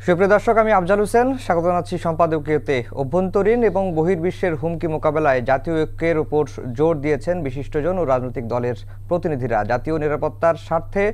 সুপ্রিয় দর্শক, আমি আফজাল হোসেন স্বাগত জানাচ্ছি সম্পাদকীয়তে। অভ্যন্তরীণ এবং বহির্বিশ্বের হুমকি মোকাবেলায় জাতীয় ঐক্যের উপর জোর দিয়েছেন বিশিষ্টজন ও রাজনৈতিক দলের প্রতিনিধিরা। জাতীয় নিরাপত্তার স্বার্থে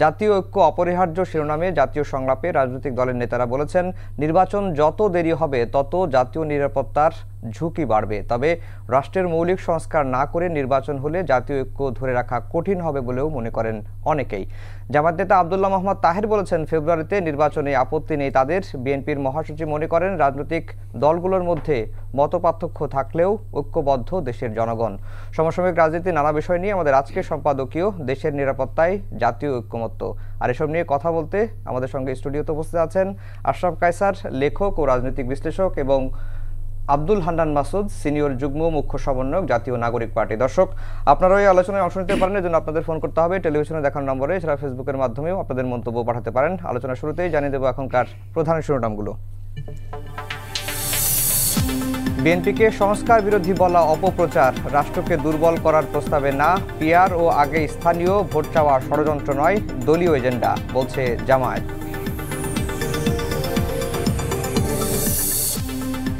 জাতীয় ঐক্য অপরিহার্য শিরোনামে জাতীয় সংলাপে রাজনৈতিক দলের নেতারা বলেছেন, নির্বাচন যত দেরি হবে তত জাতীয় নিরাপত্তার ঝুঁকি বাড়বে। তবে রাষ্ট্রের মৌলিক সংস্কার না করে নির্বাচন হলে জাতীয় ঐক্য ধরে রাখা কঠিন হবে বলেও মনে করেন অনেকেই। জামায়াত নেতা আব্দুল্লাহ মোহাম্মদ তাহের বলেছেন, ফেব্রুয়ারিতে নির্বাচনে আপত্তি নেই তাদের। বিএনপির মহাসচিব মনে করেন, রাজনৈতিক দলগুলোর মধ্যে মতপার্থক্য থাকলেও ঐক্যবদ্ধ দেশের জনগণ। সমসাময়িক রাজনীতির নানা বিষয় নিয়ে আমাদের আজকের সম্পাদকীয় দেশের নিরাপত্তায় জাতীয় ঐক্যমত্য। আর এসব নিয়ে কথা বলতে আমাদের সঙ্গে স্টুডিওতে উপস্থিত আছেন আশরাফ কায়সার, লেখক ও রাজনৈতিক বিশ্লেষক, এবং আব্দুল হান্নান মাসুদ, সিনিয়র যুগ্ম মুখ্য সমন্বয়ক, জাতীয় নাগরিক পার্টি। দর্শক, আপনারাও এই আলোচনায় অংশ নিতে পারেন। এর জন্য আপনাদের ফোন করতে হবে টেলিভিশনে দেখানো নম্বরে, এছাড়া ফেসবুকের মাধ্যমেও আপনাদের মন্তব্য পাঠাতে পারেন। আলোচনার শুরুতেই জানিয়ে দেব এখনকার প্রধান শিরোনামগুলো। বিএনপিকে সংস্কার বিরোধী বলা অপপ্রচার, রাষ্ট্রকে দুর্বল করার প্রস্তাবে না। পিআর ও আগে স্থানীয় ভোট চাওয়া ষড়যন্ত্র নয়, দলীয় এজেন্ডা, বলছে জামায়াত।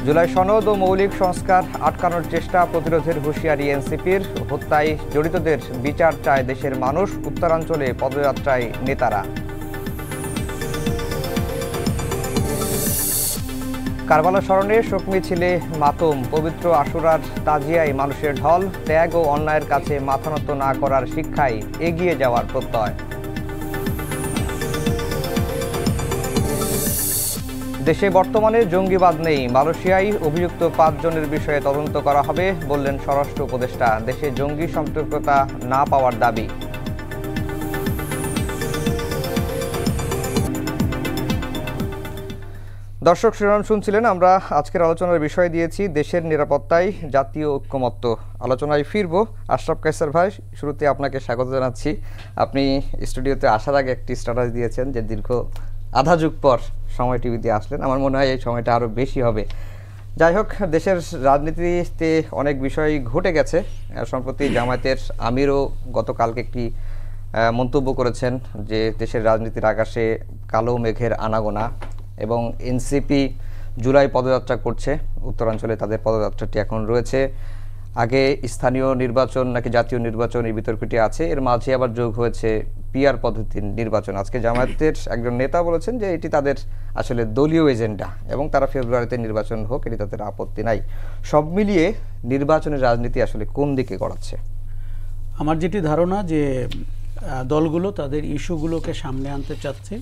জুলাই সনদ ও মৌলিক সংস্কার আটকানোর চেষ্টা, প্রতিরোধের হুঁশিয়ারি এনসিপির। হত্যায় জড়িতদের বিচার চায় দেশের মানুষ, উত্তরাঞ্চলে পদযাত্রায় নেতারা। কারবালা স্মরণে শোক মিছিলে মাতম, পবিত্র আশুরার তাজিয়ায় মানুষের ঢল। ত্যাগ ও অন্যায়ের কাছে মাথা নত না করার শিক্ষায় এগিয়ে যাওয়ার প্রত্যয়। দেশে বর্তমানে জঙ্গিবাদ নেই, মালয়েশিয়ায় অভিযুক্ত 5 জনের বিষয়ে তদন্ত করা হবে, বললেন স্বরাষ্ট্র উপদেষ্টা। দেশে জঙ্গি সম্পৃক্ততা না পাওয়ার দাবি। দর্শক, শিরোনাম শুনছিলেন। আমরা আজকের আলোচনার বিষয় দিয়েছি দেশের নিরাপত্তায় জাতীয় ঐক্যমত্য। আলোচনায় ফিরব। আশরাফ কায়সার ভাই, শুরুতে আপনাকে স্বাগত জানাচ্ছি। আপনি স্টুডিওতে আসার আগে একটি স্ট্যাটাস দিয়েছেন যে দীর্ঘ আধা যুগ পর সময় টিভিতে আসলেন। আমার মনে হয় এই সময়টা আরও বেশি হবে। যাই হোক, দেশের রাজনীতিতে অনেক বিষয় ঘটে গেছে। সম্প্রতি জামায়াতের আমিরও গতকালকে একটি মন্তব্য করেছেন যে দেশের রাজনীতির আকাশে কালো মেঘের আনাগোনা, এবং এনসিপি জুলাই পদযাত্রা করছে। উত্তরাঞ্চলে তাদের পদযাত্রাটি এখন রয়েছে। আগে স্থানীয় নির্বাচন নাকি জাতীয় নির্বাচন, এই বিতর্কটি আছে। এর মাঝে আবার যোগ হয়েছে পিআর পদ্ধতির নির্বাচন। আজকে জামায়াতের একজন নেতা বলেছেন যে এটি তাদের আসলে দলীয় এজেন্ডা, এবং তারা ফেব্রুয়ারিতে নির্বাচন হোক, এটি তাদের আপত্তি নাই। সব মিলিয়ে নির্বাচনের রাজনীতি আসলে কোন দিকে গড়াচ্ছে? আমার যেটি ধারণা যে দলগুলো তাদের ইস্যুগুলোকে সামনে আনতে চাচ্ছে,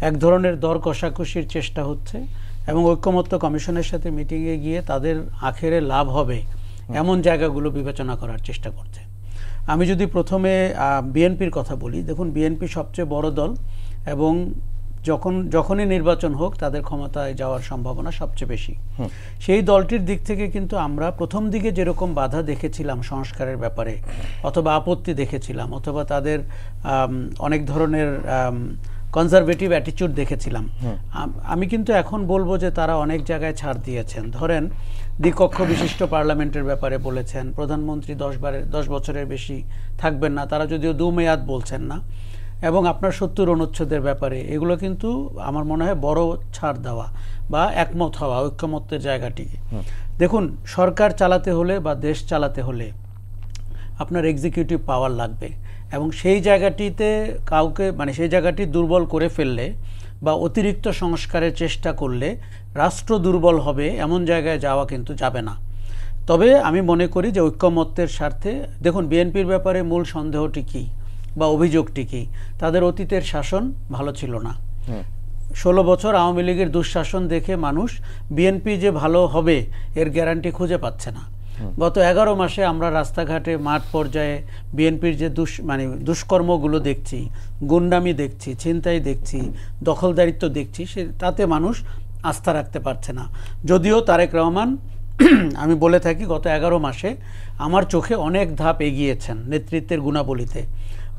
এক ধরনের দর কষাকষির চেষ্টা হচ্ছে, এবং ঐক্যমত্য কমিশনের সাথে মিটিংয়ে গিয়ে তাদের আখেরে লাভ হবে এমন জায়গাগুলো বিবেচনা করার চেষ্টা করছে। আমি যদি প্রথমে বিএনপির কথা বলি, দেখুন, বিএনপি সবচেয়ে বড় দল, এবং যখনই নির্বাচন হোক তাদের ক্ষমতায় যাওয়ার সম্ভাবনা সবচেয়ে বেশি। সেই দলটির দিক থেকে কিন্তু আমরা প্রথম দিকে যেরকম বাধা দেখেছিলাম সংস্কারের ব্যাপারে, অথবা আপত্তি দেখেছিলাম, অথবা তাদের অনেক ধরনের কনজারভেটিভ অ্যাটিটিউড দেখেছিলাম, আমি কিন্তু এখন বলবো যে তারা অনেক জায়গায় ছাড় দিয়েছেন। ধরেন, দ্বিকক্ষ বিশিষ্ট পার্লামেন্টের ব্যাপারে বলেছেন, প্রধানমন্ত্রী 10 বছরের বেশি থাকবেন না, তারা যদিও 2 মেয়াদ বলছেন না, এবং আপনার 70 অনুচ্ছেদের ব্যাপারে, এগুলো কিন্তু আমার মনে হয় বড় ছাড় দেওয়া বা একমত হওয়া ঐক্যমত্যের জায়গাটিকে। দেখুন, সরকার চালাতে হলে বা দেশ চালাতে হলে আপনার এক্সিকিউটিভ পাওয়ার লাগবে, এবং সেই জায়গাটিতে কাউকে সেই জায়গাটি দুর্বল করে ফেললে বা অতিরিক্ত সংস্কারের চেষ্টা করলে রাষ্ট্র দুর্বল হবে, এমন জায়গায় যাওয়া কিন্তু যাবে না। তবে আমি মনে করি যে ঐক্যমত্যের স্বার্থে, দেখুন, বিএনপির ব্যাপারে মূল সন্দেহটি কী বা অভিযোগটি কী? তাদের অতীতের শাসন ভালো ছিল না। 16 বছর আওয়ামী লীগের দুঃশাসন দেখে মানুষ বিএনপি যে ভালো হবে এর গ্যারান্টি খুঁজে পাচ্ছে না। গত 11 মাসে আমরা রাস্তাঘাটে মাঠ পর্যায়ে বিএনপির যে দুষ্কর্মগুলো দেখছি, গুন্ডামি দেখছি, ছিনতাই দেখছি, দখলদারিত্ব দেখছি, তাতে মানুষ আস্থা রাখতে পারছে না। যদিও তারেক রহমান, আমি বলে থাকি, গত 11 মাসে আমার চোখে অনেক ধাপ এগিয়েছেন নেতৃত্বের গুণাবলীতে।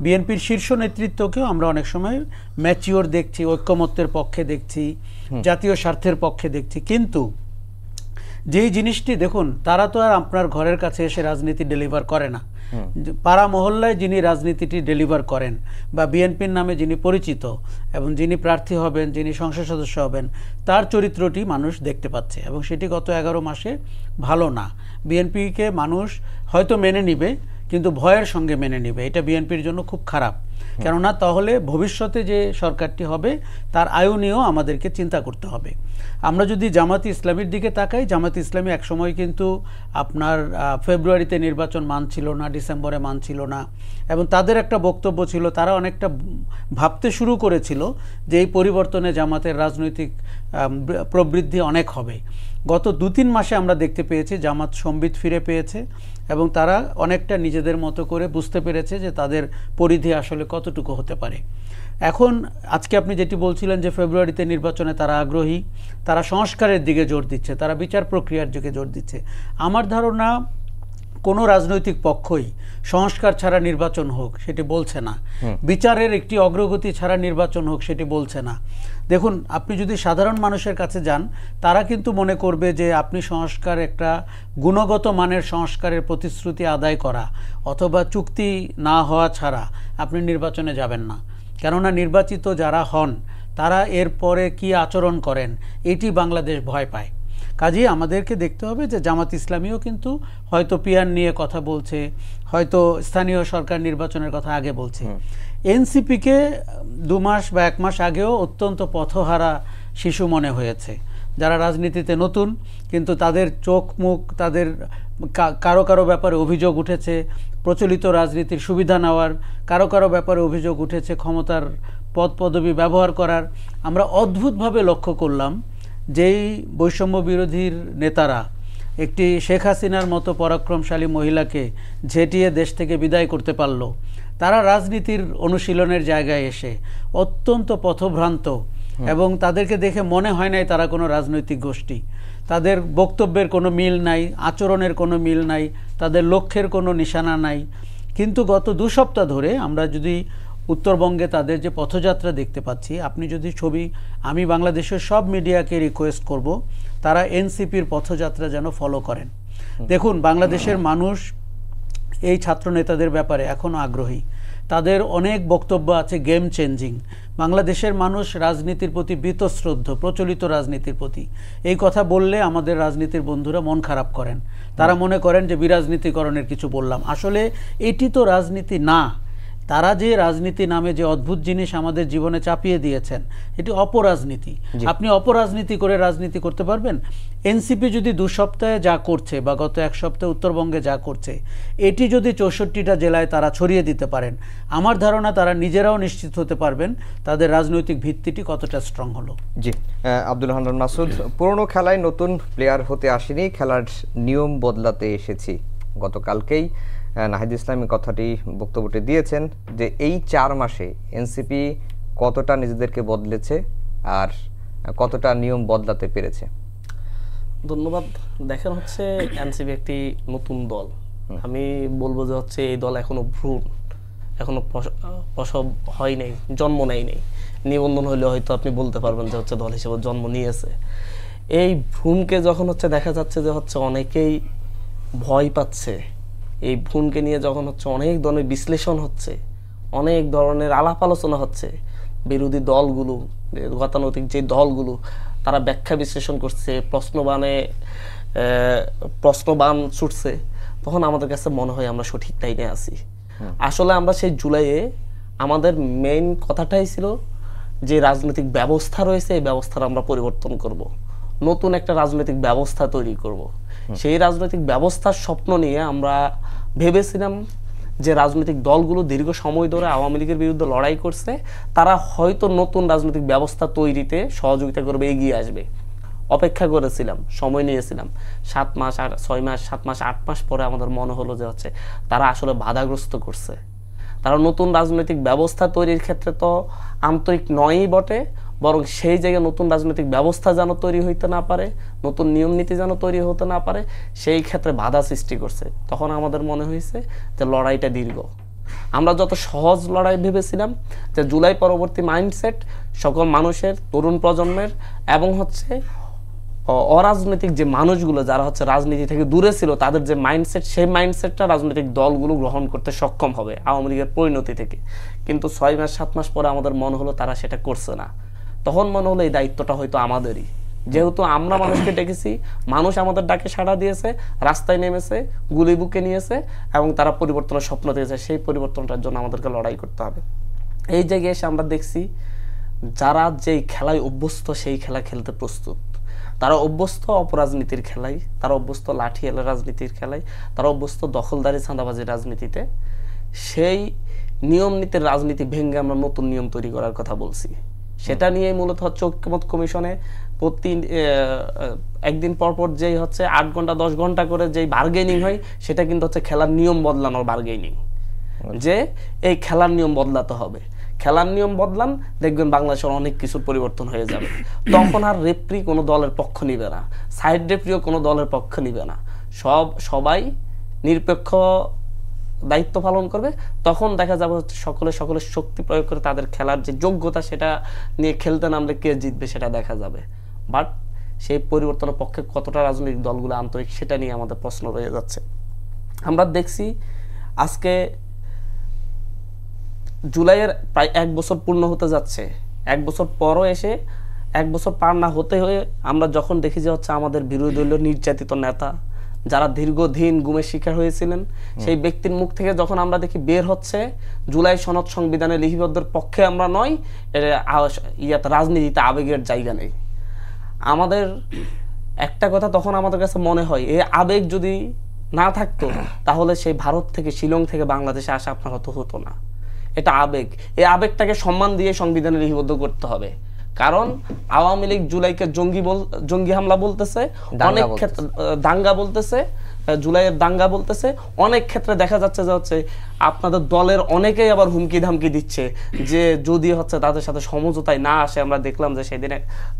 বিএনপির শীর্ষ নেতৃত্বকেও আমরা অনেক সময় ম্যাচিওর দেখছি, ঐক্যমত্যের পক্ষে দেখছি, জাতীয় স্বার্থের পক্ষে দেখছি। কিন্তু যেই জিনিসটি, দেখুন, তারা তো আর আপনার ঘরের কাছে এসে রাজনীতি ডেলিভার করে না। পাড়া মহল্লায় যিনি রাজনীতিটি ডেলিভার করেন বা বিএনপির নামে যিনি পরিচিত এবং যিনি প্রার্থী হবেন, যিনি সংসদ সদস্য হবেন, তার চরিত্রটি মানুষ দেখতে পাচ্ছে এবং সেটি গত 11 মাসে ভালো না। বিএনপিকে মানুষ হয়তো মেনে নিবে, কিন্তু ভয়ের সঙ্গে মেনে নিবে। এটা বিএনপির জন্য খুব খারাপ, কেননা তাহলে ভবিষ্যতে যে সরকারটি হবে তার আয়ু নিয়েও আমাদেরকে চিন্তা করতে হবে। আমরা যদি জামাত ইসলামীর দিকে তাকাই, জামাত ইসলামী একসময় কিন্তু আপনার ফেব্রুয়ারিতে নির্বাচন মানছিল না, ডিসেম্বরে মানছিল না, এবং তাদের একটা বক্তব্য ছিল, তারা অনেকটা ভাবতে শুরু করেছিল যে এই পরিবর্তনে জামাতের রাজনৈতিক প্রবৃদ্ধি অনেক হবে। গত 2-3 মাসে আমরা দেখতে পেয়েছি জামাত সম্বিত ফিরে পেয়েছে এবং তারা অনেকটা নিজেদের মতো করে বুঝতে পেরেছে যে তাদের পরিধি আসলে কতটুকু হতে পারে। এখন আজকে আপনি যেটি বলছিলেন যে ফেব্রুয়ারিতে নির্বাচনে তারা আগ্রহী, তারা সংস্কারের দিকে জোর দিচ্ছে, তারা বিচার প্রক্রিয়ার দিকে জোর দিচ্ছে। আমার ধারণা কোনো রাজনৈতিক পক্ষই সংস্কার ছাড়া নির্বাচন হোক সেটি বলছে না, বিচারের একটি অগ্রগতি ছাড়া নির্বাচন হোক সেটি বলছে না। দেখুন, আপনি যদি সাধারণ মানুষের কাছে যান, তারা কিন্তু মনে করবে যে আপনি সংস্কার, একটা গুণগত মানের সংস্কারের প্রতিশ্রুতি আদায় করা অথবা চুক্তি না হওয়া ছাড়া আপনি নির্বাচনে যাবেন না। কেননা নির্বাচিত যারা হন তারা এরপরে কি আচরণ করেন এটি বাংলাদেশ ভয় পায়। কাজেই আমাদেরকে দেখতে হবে যে জামাত ইসলামীও কিন্তু হয়তো পিয়ার নিয়ে কথা বলছে, হয়তো স্থানীয় সরকার নির্বাচনের কথা আগে বলছে। এনসিপিকে 2 মাস বা 1 মাস আগেও অত্যন্ত পথহারা শিশু মনে হয়েছে, যারা রাজনীতিতে নতুন, কিন্তু তাদের চোখ মুখ, তাদের কারো কারো ব্যাপারে অভিযোগ উঠেছে প্রচলিত রাজনীতির সুবিধা নেওয়ার, কারো কারো ব্যাপারে অভিযোগ উঠেছে ক্ষমতার পদ পদবি ব্যবহার করার। আমরা অদ্ভুতভাবে লক্ষ্য করলাম যেই বৈষম্য বিরোধীর নেতারা একটি শেখ হাসিনার মতো পরাক্রমশালী মহিলাকে ঝেঁটিয়ে দেশ থেকে বিদায় করতে পারল, তারা রাজনীতির অনুশীলনের জায়গায় এসে অত্যন্ত পথভ্রান্ত, এবং তাদেরকে দেখে মনে হয় নাই তারা কোনো রাজনৈতিক গোষ্ঠী। তাদের বক্তব্যের কোনো মিল নাই, আচরণের কোনো মিল নাই, তাদের লক্ষ্যের কোনো নিশানা নাই। কিন্তু গত 2 সপ্তাহ ধরে আমরা যদি উত্তরবঙ্গে তাদের যে পথযাত্রা দেখতে পাচ্ছি, আপনি যদি ছবি, আমি বাংলাদেশের সব মিডিয়াকে রিকোয়েস্ট করব তারা এনসিপির পথযাত্রা যেন ফলো করেন। দেখুন, বাংলাদেশের মানুষ এই ছাত্র নেতাদের ব্যাপারে এখনও আগ্রহী, তাদের অনেক বক্তব্য আছে গেম চেঞ্জিং। বাংলাদেশের মানুষ রাজনীতির প্রতি বীতশ্রদ্ধ, প্রচলিত রাজনীতির প্রতি। এই কথা বললে আমাদের রাজনীতির বন্ধুরা মন খারাপ করেন, তারা মনে করেন যে বিরাজনীতিকরণের কিছু বললাম। আসলে এটি তো রাজনীতি না। তারা যে রাজনীতি নামে যে অদ্ভুত জিনিস আমাদের জীবনে চাপিয়ে দিয়েছেন, এটি অপরাজনীতি। আপনি অপরাজনীতি করে রাজনীতি করতে পারবেন? এনসিপি যদি 2 সপ্তাহে যা করছে বা গত 1 সপ্তাহে উত্তরবঙ্গে যা করছে, এটি যদি 64টা জেলায় তারা ছড়িয়ে দিতে পারেন, আমার ধারণা তারা নিজেরাও নিশ্চিত হতে পারবেন তাদের রাজনৈতিক ভিত্তিটি কতটা স্ট্রং হলো। জি, আব্দুল হান্নান মাসুদ, পুরনো খেলায় নতুন প্লেয়ার হতে আসেনি, খেলার নিয়ম বদলাতে এসেছি। গতকালকেই নাহিদ ইসলামী কথাটি, বক্তব্যটি দিয়েছেন যে এই 4 মাসে এনসিপি কতটা নিজেদেরকে বদলেছে আর কতটা নিয়ম বদলাতে পেরেছে। ধন্যবাদ। দেখেন, হচ্ছে এনসিপি একটি নতুন দল। আমি বলবো যে হচ্ছে এই দল এখনো ভ্রূণ, এখনো প্রসব হয় নাই, জন্ম নেয় নাই। নিবন্ধন হলে হয়তো আপনি বলতে পারবেন যে হচ্ছে দল হিসেবে জন্ম নিয়েছে। এই ভ্রূণকে যখন হচ্ছে দেখা যাচ্ছে যে হচ্ছে অনেকেই ভয় পাচ্ছে, এই ভ্রূণকে নিয়ে যখন হচ্ছে অনেক ধরনের বিশ্লেষণ হচ্ছে, অনেক ধরনের আলাপ আলোচনা হচ্ছে, বিরোধী দলগুলো, গতানৈতিক যে দলগুলো, তারা ব্যাখ্যা বিশ্লেষণ করছে, প্রশ্নবাণ ছুটছে, তখন আমাদের কাছে মনে হয় আমরা সঠিক লাইনে আছি। আসলে আমরা সেই জুলাইয়ে আমাদের মেইন কথাটাই ছিল যে রাজনৈতিক ব্যবস্থা রয়েছে, এই ব্যবস্থার আমরা পরিবর্তন করব, নতুন একটা রাজনৈতিক ব্যবস্থা তৈরি করব। সেই রাজনৈতিক ব্যবস্থার স্বপ্ন নিয়ে আমরা ভেবেছিলাম যে রাজনৈতিক দলগুলো দীর্ঘ সময় ধরে আওয়ামী লীগের বিরুদ্ধে লড়াই করছে, তারা হয়তো নতুন রাজনৈতিক ব্যবস্থা তৈরিতে সহযোগিতা করবে, এগিয়ে আসবে। অপেক্ষা করেছিলাম, সময় নিয়েছিলাম। 7 মাস আর 6 মাস, 7 মাস 8 মাস পরে আমাদের মনে হলো যে হচ্ছে তারা আসলে বাধাগ্রস্ত করছে। তারা নতুন রাজনৈতিক ব্যবস্থা তৈরির ক্ষেত্রে তো আন্তরিক নয়ই বটে, বরং সেই জায়গায় নতুন রাজনৈতিক ব্যবস্থা যেন তৈরি হইতে না পারে, নতুন নিয়ম নীতি যেন তৈরি হতে না পারে, সেই ক্ষেত্রে বাধা সৃষ্টি করছে। তখন আমাদের মনে হয়েছে যে লড়াইটা দীর্ঘ। আমরা যত সহজ লড়াই ভেবেছিলাম, যে জুলাই পরবর্তী মাইন্ডসেট সকল মানুষের, তরুণ প্রজন্মের এবং হচ্ছে অরাজনৈতিক যে মানুষগুলো যারা হচ্ছে রাজনীতি থেকে দূরে ছিল তাদের যে মাইন্ডসেট, সেই মাইন্ডসেটটা রাজনৈতিক দলগুলো গ্রহণ করতে সক্ষম হবে আওয়ামী লীগের পরিণতি থেকে। কিন্তু 6 মাস 7 মাস পরে আমাদের মনে হলো তারা সেটা করছে না। তখন মনে হলো এই দায়িত্বটা হয়তো আমাদেরই, যেহেতু আমরা মানুষকে ডেকেছি, মানুষ আমাদের ডাকে সাড়া দিয়েছে, রাস্তায় নেমেছে, গুলি বুকে নিয়েছে এবং তারা পরিবর্তনের স্বপ্ন দিয়েছে। সেই পরিবর্তনটার জন্য আমাদেরকে লড়াই করতে হবে। এই জায়গায় এসে আমরা দেখছি যারা যেই খেলায় অভ্যস্ত সেই খেলা খেলতে প্রস্তুত। তারা অভ্যস্ত অপরাজনীতির খেলায়, তারা অভ্যস্ত লাঠিয়ালের রাজনীতির খেলায়, তারা অভ্যস্ত দখলদারি চাঁদাবাজির রাজনীতিতে। সেই নিয়ম নীতির রাজনীতি ভেঙে আমরা নতুন নিয়ম তৈরি করার কথা বলছি। সেটা নিয়ে মূলত হচ্ছে ঐক্যমত কমিশনে প্রতি একদিন পরপর যেই হচ্ছে 8 ঘন্টা 10 ঘন্টা করে যেই বার্গেনিং হয়, সেটা কিন্তু হচ্ছে খেলার নিয়ম বদলানোর বার্গেনিং। যে এই খেলার নিয়ম বদলাতে হবে, খেলার নিয়ম বদলান, দেখবেন বাংলাদেশের অনেক কিছুর পরিবর্তন হয়ে যাবে। তখন আর রেফরি কোনো দলের পক্ষ নিবে না, সাইড রেফরিও কোনো দলের পক্ষ নিবে না, সবাই নিরপেক্ষ দায়িত্ব পালন করবে। তখন দেখা যাবে হচ্ছে সকলের শক্তি প্রয়োগ করে তাদের খেলার যে যোগ্যতা সেটা নিয়ে খেলতে নামলে কে জিতবে সেটা দেখা যাবে। বাট সেই পরিবর্তনের পক্ষে কতটা রাজনৈতিক দলগুলো আন্তরিক সেটা নিয়ে আমাদের প্রশ্ন রয়ে যাচ্ছে। আমরা দেখছি আজকে জুলাইয়ের প্রায় 1 বছর পূর্ণ হতে যাচ্ছে। 1 বছর পরও এসে 1 বছর পার না হতে হয়ে আমরা যখন দেখি যে হচ্ছে আমাদের বিরোধী দলীয় নির্যাতিত নেতা যারা দীর্ঘদিন গুমের শিকার হয়েছিলেন, সেই ব্যক্তির মুখ থেকে যখন আমরা দেখি বের হচ্ছে জুলাই সনদ সংবিধানে লিপিবদ্ধের পক্ষে আমরা নয়, রাজনীতিতে আবেগের জায়গা নেই। আমাদের একটা কথা তখন আমাদের কাছে মনে হয়, এই আবেগ যদি না থাকতো তাহলে সেই ভারত থেকে, শিলং থেকে বাংলাদেশে আসা আপনার হতো না। এটা আবেগ, এই আবেগটাকে সম্মান দিয়ে সংবিধানে লিপিবদ্ধ করতে হবে। কারণ আওয়ামী লীগ জুলাইকে জঙ্গি হামলা বলতেছে, অনেক ক্ষেত্রে দাঙ্গা বলতেছে, জুলাইয়ের দাঙ্গা বলতেছে। অনেক ক্ষেত্রে দেখা যাচ্ছে যে হচ্ছে আপনাদের দলের অনেকেই আবার হুমকি ধামকি দিচ্ছে যে যদি হচ্ছে তাদের সাথে সমঝোতায় না আসে। আমরা দেখলাম যে সেদিনে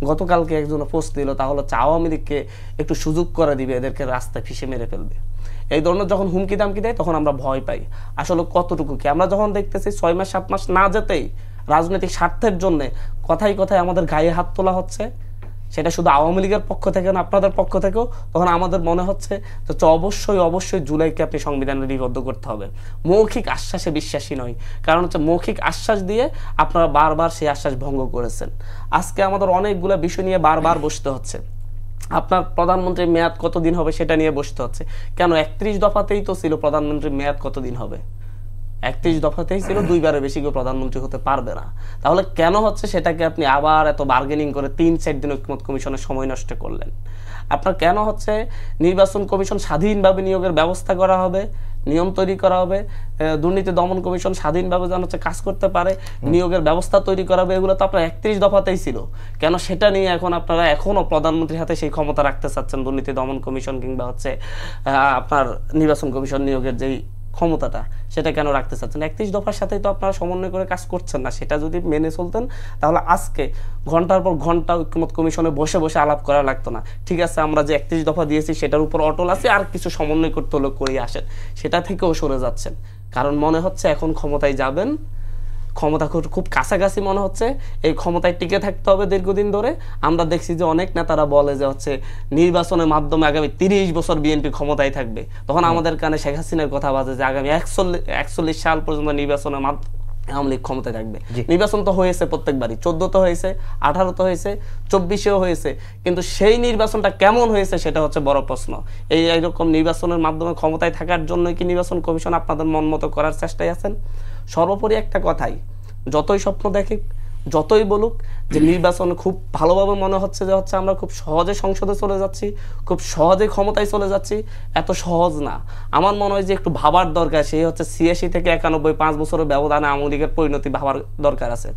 গতকালকে একজন পোস্ট দিল, তাহলে হচ্ছে আওয়ামী লীগকে একটু সুযোগ করে দিবে, এদেরকে রাস্তায় ফিসে মেরে ফেলবে। এই ধরনের যখন হুমকি দামকি দেয় তখন আমরা ভয় পাই। আসলে কতটুকু কি আমরা যখন দেখতেছি 6 মাস 7 মাস না যেতেই রাজনৈতিক স্বার্থের জন্য কথায় কথায় আমাদের গায়ে হাত তোলা হচ্ছে, সেটা শুধু আওয়ামী লীগের পক্ষ থেকে না আপনাদের পক্ষ থেকেও, তখন আমাদের মনে হচ্ছে যে অবশ্যই জুলাইকে আপনি সংবিধানে লিপিবদ্ধ করতে হবে। মৌখিক আশ্বাসে বিশ্বাসী নয়, কারণ হচ্ছে মৌখিক আশ্বাস দিয়ে আপনারা বারবার সেই আশ্বাস ভঙ্গ করেছেন। আজকে আমাদের অনেকগুলো বিষয় নিয়ে বারবার বসতে হচ্ছে। আপনার প্রধানমন্ত্রীর মেয়াদ কতদিন হবে সেটা নিয়ে বসতে হচ্ছে। কেন 31 দফাতেই তো ছিল প্রধানমন্ত্রীর মেয়াদ কতদিন হবে, 31 দফাতেই ছিল, 2বারের বেশি কেউ প্রধানমন্ত্রী হতে পারবে না। তাহলে কেন হচ্ছে সেটাকে আপনি আবার এত বার্গেনিং করে 3-4 দিন ঐক্যমত কমিশনের সময় নষ্ট করলেন? আপনার কেন হচ্ছে নির্বাচন কমিশন স্বাধীনভাবে নিয়োগের ব্যবস্থা করা হবে, নিয়ম তৈরি করা হবে, দুর্নীতি দমন কমিশন স্বাধীনভাবে যেন হচ্ছে কাজ করতে পারে, নিয়োগের ব্যবস্থা তৈরি করা হবে, এগুলো তো আপনার 31 দফাতেই ছিল। কেন সেটা নিয়ে এখন আপনারা এখনো প্রধানমন্ত্রীর হাতে সেই ক্ষমতা রাখতে চাচ্ছেন, দুর্নীতি দমন কমিশন কিংবা হচ্ছে আপনার নির্বাচন কমিশন নিয়োগের যেই ক্ষমতাটা সেটা কেন রাখতে চাচ্ছেন? 31 দফার সাথেই তো আপনারা সমন্বয় করে কাজ করছেন না। সেটা যদি মেনে চলতেন তাহলে আজকে ঘন্টার পর ঘন্টা ঐক্যমত কমিশনে বসে বসে আলাপ করা লাগতো না। ঠিক আছে, আমরা যে 31 দফা দিয়েছি সেটার উপর অটল আছে, আর কিছু সমন্বয় করতে হলে করে আসেন, সেটা থেকেও সরে যাচ্ছেন। কারণ মনে হচ্ছে এখন ক্ষমতায় যাবেন, ক্ষমতা খুব কাছাকাছি মনে হচ্ছে, এই ক্ষমতায় টিকে থাকতে হবে দীর্ঘদিন ধরে। আমরা দেখছি যে অনেক নেতারা বলে যে হচ্ছে নির্বাচনের মাধ্যমে আগামী 30 বছর বিএনপি ক্ষমতায় থাকবে। তখন আমাদের কানে শেখ হাসিনার কথা বাজে যে আগামী 41 সাল পর্যন্ত নির্বাচনের মাধ্যমে আওয়ামী লীগ ক্ষমতায় থাকবে। নির্বাচন তো হয়েছে প্রত্যেকবারই, 14 তো হয়েছে, 18 তো হয়েছে, 24-এও হয়েছে, কিন্তু সেই নির্বাচনটা কেমন হয়েছে সেটা হচ্ছে বড় প্রশ্ন। এইরকম নির্বাচনের মাধ্যমে ক্ষমতায় থাকার জন্য কি নির্বাচন কমিশন আপনাদের মন মতো করার চেষ্টায় আছেন? সর্বোপরি একটা কথাই, যতই স্বপ্ন দেখে, যতই বলুক যে নির্বাচন খুব ভালোভাবে মনে হচ্ছে যে হচ্ছে আমরা খুব সহজে সংসদে চলে যাচ্ছি, খুব সহজে ক্ষমতায় চলে যাচ্ছি, এত সহজ না। আমার মনে হয় যে একটু ভাবার দরকার, সেই হচ্ছে 86 থেকে 91 5 বছরের ব্যবধানে আওয়ামী লীগের পরিণতি ভাবার দরকার আছে।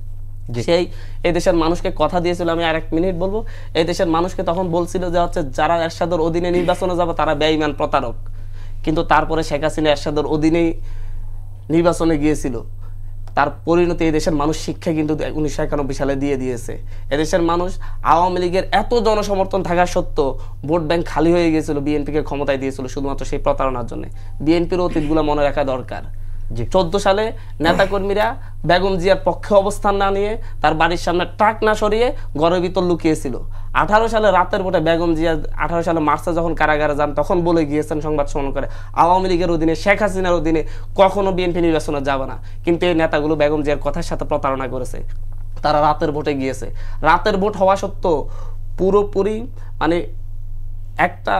সেই এই দেশের মানুষকে কথা দিয়েছিল, আমি আর 1 মিনিট বলবো, এই দেশের মানুষকে তখন বলছিল যে হচ্ছে যারা এরশাদের অধীনে নির্বাচনে যাবে তারা বেঈমান প্রতারক। কিন্তু তারপরে শেখ হাসিনা এরশাদের অধীনেই নির্বাচনে গিয়েছিল, তার পরিণতি এই দেশের মানুষ শিক্ষা কিন্তু 1991 সালে দিয়ে দিয়েছে। এদেশের মানুষ আওয়ামী লীগের এত জনসমর্থন থাকা সত্ত্বেও ভোট ব্যাংক খালি হয়ে গিয়েছিল, বিএনপিকে ক্ষমতায় দিয়েছিল শুধুমাত্র সেই প্রতারণার জন্য। বিএনপির অতীতগুলো মনে রাখা দরকার। 14 সালে নেতাকর্মীরা বেগম জিয়ার পক্ষে অবস্থান না নিয়ে তার বাড়ির সামনে ট্রাক না সরিয়ে ঘরের ভিতর লুকিয়েছিল। 18 সালে রাতের ভোটে বেগম জিয়া 18 সালে মার্চে যখন কারাগারে যান তখন বলে গিয়েছেন সংবাদ সম্মেলন করে, আওয়ামী লীগের অধীনে, শেখ হাসিনার অধীনে কখনো বিএনপি নির্বাচনে যাবে না। কিন্তু এই নেতাগুলো বেগম জিয়ার কথার সাথে প্রতারণা করেছে, তারা রাতের ভোটে গিয়েছে। রাতের ভোট হওয়া সত্ত্বেও পুরোপুরি মানে একটা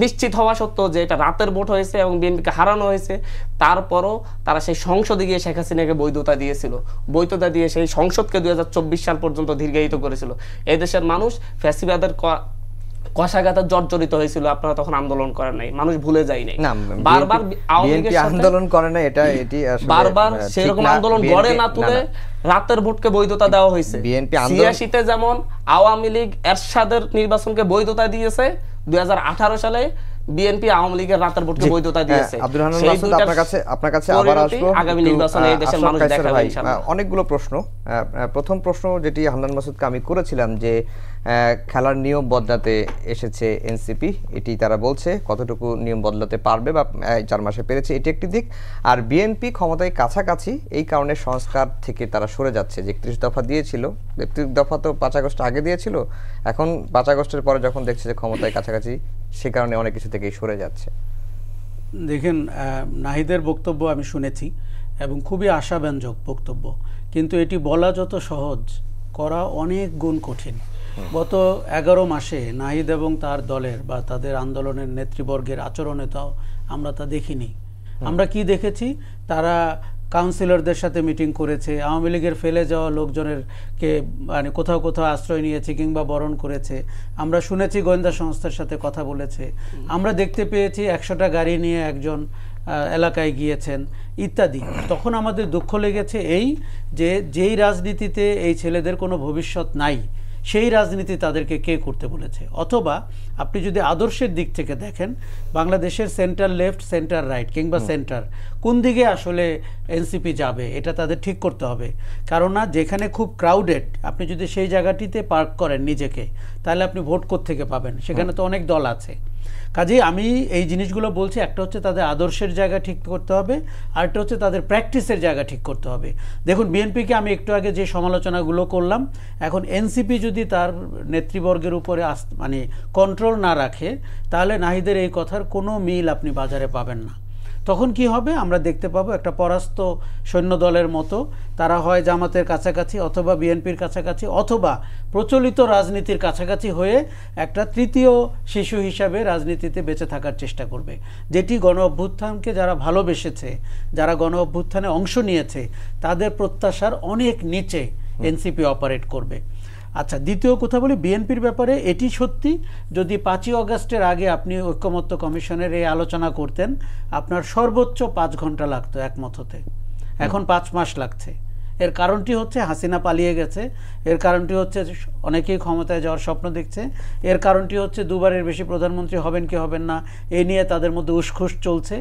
নিশ্চিত হওয়া সত্ত্বেও যে এটা রাতের ভোট হয়েছে এবং বিএনপিকে হারানো হয়েছে, তারপরও তারা সেই সংসদে গিয়ে শেখ হাসিনাকে বৈধতা দিয়েছিল। বৈধতা দিয়ে সেই সংসদকে 2024 সাল পর্যন্ত দীর্ঘায়িত করেছিল। এই দেশের মানুষ ফ্যাসিবাদের কষাঘাতে জর্জরিত হয়েছিল। আপনারা তখন আন্দোলন করেন নাই, মানুষ ভুলে যায় নাই। বারবার আওয়ামী লীগের সাথে আন্দোলন করে না, এটি আসলে বারবার সেরকম আন্দোলন গড়ে না তুলে রাতের ভোটকে বৈধতা দেওয়া হয়েছে। 86-তে যেমন আওয়ামী লীগ এরশাদের নির্বাচনকে বৈধতা দিয়েছে, 2018 সালে বিএনপি আওয়ামী লীগের রাতের ভোটকে বৈধতা দিয়েছে। আব্দুল হান্নান মাসুদ, আপনার কাছে আবার আসবো। আগামী নির্বাচনে এই দেশের মানুষ দেখাবে ইনশাআল্লাহ। অনেকগুলো প্রশ্ন। প্রথম প্রশ্ন যেটি হান্নান মাসুদকে আমি করেছিলাম যে খেলার নিয়ম বদলাতে এসেছে এনসিপি, এটি তারা বলছে, কতটুকু নিয়ম বদলাতে পারবে বা 4 মাসে পেরেছে, এটি একটি দিক। আর বিএনপি ক্ষমতায় কাছাকাছি, এই কারণে সংস্কার থেকে তারা সরে যাচ্ছে। যে 31 দফা দিয়েছিল, 31 দফা তো 5 আগস্ট আগে দিয়েছিল, এখন 5 আগস্টের পরে যখন দেখছে যে ক্ষমতায় কাছাকাছি, সে কারণে অনেক কিছু থেকেই সরে যাচ্ছে। দেখেন, নাহিদের বক্তব্য আমি শুনেছি এবং খুবই আশাব্যঞ্জক বক্তব্য, কিন্তু এটি বলা যত সহজ, করা অনেক গুণ কঠিন। গত 11 মাসে নাহিদ এবং তার দলের বা তাদের আন্দোলনের নেতৃবর্গের আচরণে তো আমরা তা দেখিনি। আমরা কি দেখেছি? তারা কাউন্সিলরদের সাথে মিটিং করেছে, আওয়ামী লীগের ফেলে যাওয়া লোকজনের কে মানে কোথাও কোথাও আশ্রয় নিয়েছে কিংবা বরণ করেছে। আমরা শুনেছি গোয়েন্দা সংস্থার সাথে কথা বলেছে। আমরা দেখতে পেয়েছি 100টা গাড়ি নিয়ে একজন এলাকায় গিয়েছেন ইত্যাদি। তখন আমাদের দুঃখ লেগেছে এই যে যেই রাজনীতিতে এই ছেলেদের কোনো ভবিষ্যৎ নাই, সেই রাজনীতি তাদেরকে কে করতে বলেছে? অথবা আপনি যদি আদর্শের দিক থেকে দেখেন, বাংলাদেশের সেন্টার লেফট, সেন্টার রাইট কিংবা সেন্টার কোন দিকে আসলে এনসিপি যাবে, এটা তাদের ঠিক করতে হবে। কারণ না, যেখানে খুব ক্রাউডেড, আপনি যদি সেই জায়গাটিতে পার্ক করেন নিজেকে, তাহলে আপনি ভোট কোত্থেকে পাবেন? সেখানে তো অনেক দল আছে। কাজেই আমি এই জিনিসগুলো বলছি, একটা হচ্ছে তাদের আদর্শের জায়গা ঠিক করতে হবে, আরেকটা হচ্ছে তাদের প্র্যাকটিসের জায়গা ঠিক করতে হবে। দেখুন, বিএনপিকে আমি একটু আগে যে সমালোচনাগুলো করলাম, এখন এনসিপি যদি তার নেতৃবর্গের উপরে মানে কন্ট্রোল না রাখে, তাহলে নাহিদের এই কথার কোনো মিল আপনি বাজারে পাবেন না। তখন কি হবে? আমরা দেখতে পাবো একটা পরাস্ত সৈন্য দলের মতো, তারা হয় জামাতের কাছাকাছি অথবা বিএনপির কাছাকাছি অথবা প্রচলিত রাজনীতির কাছাকাছি হয়ে একটা তৃতীয় শিশু হিসাবে রাজনীতিতে বেঁচে থাকার চেষ্টা করবে, যেটি গণ অভ্যুত্থানকে যারা ভালোবেসেছে, যারা গণ অভ্যুত্থানে অংশ নিয়েছে, তাদের প্রত্যাশার অনেক নিচে এনসিপি অপারেট করবে। আচ্ছা, দ্বিতীয় কথা বলি বিএনপির ব্যাপারে। এটি সত্যি, যদি 5ই আগস্টের আগে আপনি ঐক্যমত্য কমিশনের এই আলোচনা করতেন, আপনার সর্বোচ্চ 5 ঘন্টা লাগতো একমত হতে, এখন 5 মাস লাগছে। এর কারণটি হচ্ছে হাসিনা পালিয়ে গেছে, এর কারণটি হচ্ছে অনেকেই ক্ষমতায় যাওয়ার স্বপ্ন দেখছে, এর কারণটি হচ্ছে 2বারের বেশি প্রধানমন্ত্রী হবেন কি হবেন না, এ নিয়ে তাদের মধ্যে উসখুস চলছে।